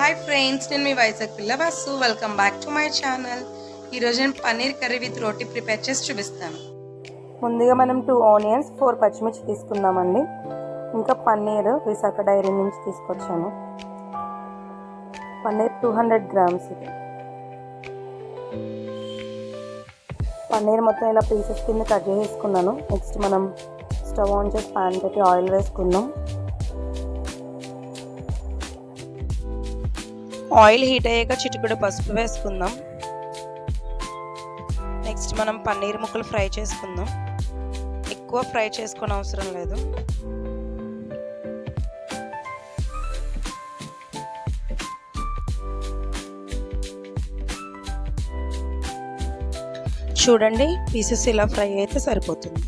Hi friends, నేను మీ వైజాగ్ పిల్ల Vasu. Welcome back to my channel. ఈరోజు నేను paneer curry with roti prepare చేసి చూపిస్తాను. ముందుగా మనం 2 ఆనియన్స్ 4 పచ్చిమిర్చి తీసుకుందామండి. ఇంకా పన్నీర్ విశాఖ డైరీ నుంచి తీసుకొచ్చాను. పన్నీర్ 200 గ్రామ్స్. పన్నీర్ మొత్తం ఇలా పీసెస్ కింద కట్ చేసుకున్నాను. నెక్స్ట్ మనం స్టవ్ ఆన్ చేసి పాన్ పెట్టి ఆయిల్ వేసుకుందాం. ఆయిల్ హీట్ అయ్యాక చిటికెడు పసుపు వేసుకుందాం. నెక్స్ట్ మనం పన్నీర్ ముక్కలు ఫ్రై చేసుకుందాం. ఎక్కువ ఫ్రై చేసుకునే అవసరం లేదు. చూడండి, పీసెస్ ఇలా ఫ్రై అయితే సరిపోతుంది.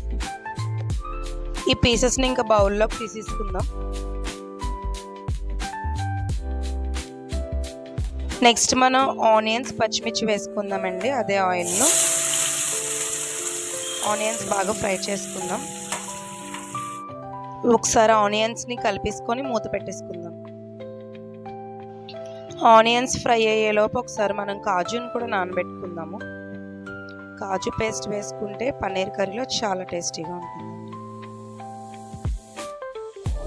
ఈ పీసెస్ని ఇంకా బౌల్లోకి తీసేసుకుందాం. నెక్స్ట్ మనం ఆనియన్స్ పచ్చిమిర్చి వేసుకుందామండి. అదే ఆయిల్లో ఆనియన్స్ బాగా ఫ్రై చేసుకుందాం. ఒకసారి ఆనియన్స్ని కలిపేసుకొని మూత పెట్టేసుకుందాం. ఆనియన్స్ ఫ్రై అయ్యేలోపు ఒకసారి మనం కాజుని కూడా నానబెట్టుకుందాము. కాజు పేస్ట్ వేసుకుంటే పన్నీర్ కర్రీలో చాలా టేస్టీగా ఉంటుంది.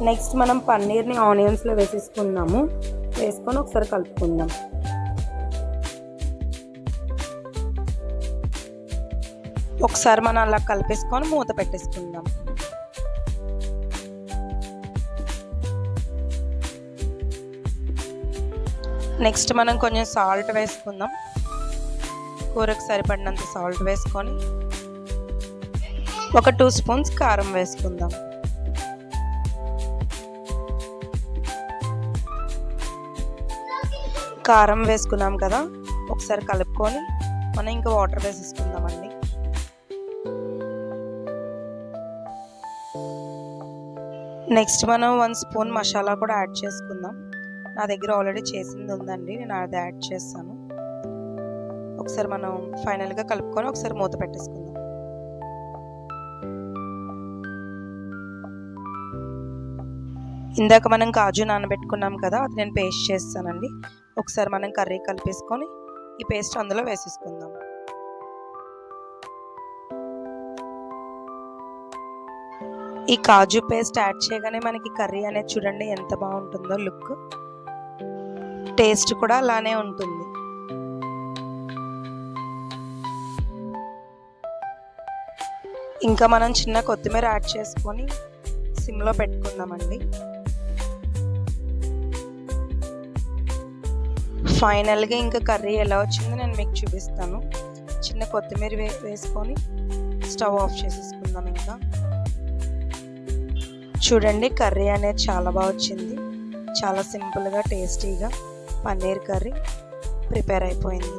నెక్స్ట్ మనం పన్నీర్ని ఆనియన్స్లో వేసేసుకుందాము. వేసుకొని ఒకసారి కలుపుకుందాం. ఒకసారి మనం అలా కలిపేసుకొని మూత పెట్టేసుకుందాం. నెక్స్ట్ మనం కొంచెం సాల్ట్ వేసుకుందాం. కూరకు సరిపడినంత సాల్ట్ వేసుకొని ఒక 2 స్పూన్స్ కారం వేసుకుందాం. కారం వేసుకున్నాం కదా, ఒకసారి కలుపుకొని మనం ఇంకా వాటర్ వేసేసుకుందామండి. నెక్స్ట్ మనం 1 స్పూన్ మసాలా కూడా యాడ్ చేసుకుందాం. నా దగ్గర ఆల్రెడీ చేసింది ఉందండి, నేను అది యాడ్ చేస్తాను. ఒకసారి మనం ఫైనల్గా కలుపుకొని ఒకసారి మూత పెట్టేసుకుందాం. ఇందాక మనం కాజు నానబెట్టుకున్నాం కదా, అది నేను పేస్ట్ చేస్తానండి. ఒకసారి మనం కర్రీ కలిపేసుకొని ఈ పేస్ట్ అందులో వేసేసుకుందాం. ఈ కాజు పేస్ట్ యాడ్ చేయగానే మనకి కర్రీ అనేది చూడండి ఎంత బాగుంటుందో. లుక్, టేస్ట్ కూడా అలానే ఉంటుంది. ఇంకా మనం చిన్న కొత్తిమీర యాడ్ చేసుకొని సిమ్లో పెట్టుకుందామండి. ఫైనల్గా ఇంకా కర్రీ ఎలా వచ్చిందో నేను మీకు చూపిస్తాను. చిన్న కొత్తిమీర వేసుకొని స్టవ్ ఆఫ్ చేసేసుకుందాం. ఇంకా చూడండి, కర్రీ అనేది చాలా బాగా వచ్చింది. చాలా సింపుల్గా టేస్టీగా పన్నీర్ కర్రీ ప్రిపేర్ అయిపోయింది.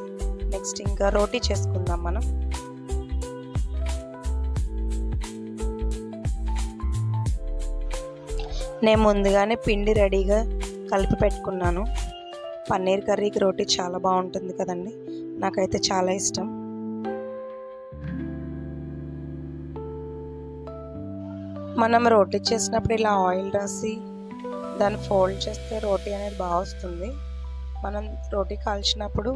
నెక్స్ట్ ఇంకా రోటీ చేసుకుందాం మనం. నేను ముందుగానే పిండి రెడీగా కలిపి పెట్టుకున్నాను. పన్నీర్ కర్రీకి రోటీ చాలా బాగుంటుంది కదండి, నాకైతే చాలా ఇష్టం. మనం రోటీ చేసినప్పుడు ఇలా ఆయిల్ రాసి దాన్ని ఫోల్డ్ చేస్తే రోటీ అనేది బాగా వస్తుంది. మనం రోటీ కాల్చినప్పుడు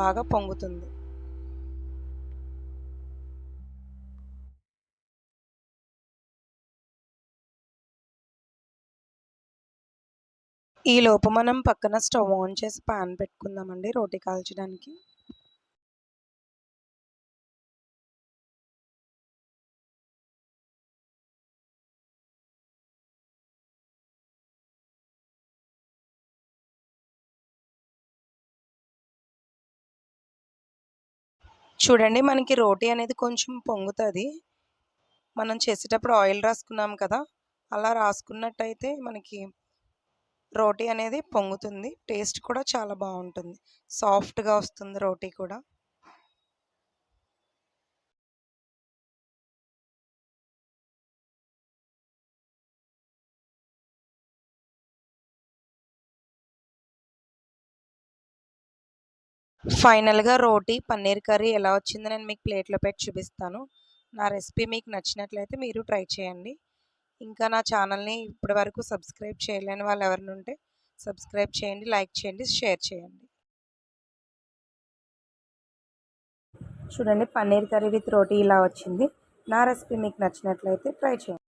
బాగా పొంగుతుంది. ఈ లోపు మనం పక్కన స్టవ్ ఆన్ చేసి పాన్ పెట్టుకుందామండి రోటీ కాల్చడానికి. చూడండి, మనకి రోటీ అనేది కొంచెం పొంగుతుంది. మనం చేసేటప్పుడు ఆయిల్ రాసుకున్నాం కదా, అలా రాసుకున్నట్టయితే మనకి రోటీ అనేది పొంగుతుంది. టేస్ట్ కూడా చాలా బాగుంటుంది, సాఫ్ట్గా వస్తుంది రోటీ కూడా. ఫైనల్గా రోటీ పన్నీర్ కర్రీ ఎలా వచ్చిందో నేను మీకు ప్లేట్లో పెట్టి చూపిస్తాను. నా రెసిపీ మీకు నచ్చినట్లయితే మీరు ట్రై చేయండి. ఇంకా నా ఛానల్ని ఇప్పటివరకు సబ్స్క్రైబ్ చేయలేని వాళ్ళు ఎవరైనా ఉంటే సబ్స్క్రైబ్ చేయండి, లైక్ చేయండి, షేర్ చేయండి. చూడండి పన్నీర్ కర్రీ విత్ రోటీ ఇలా వచ్చింది. నా రెసిపీ మీకు నచ్చినట్లయితే ట్రై చేయండి.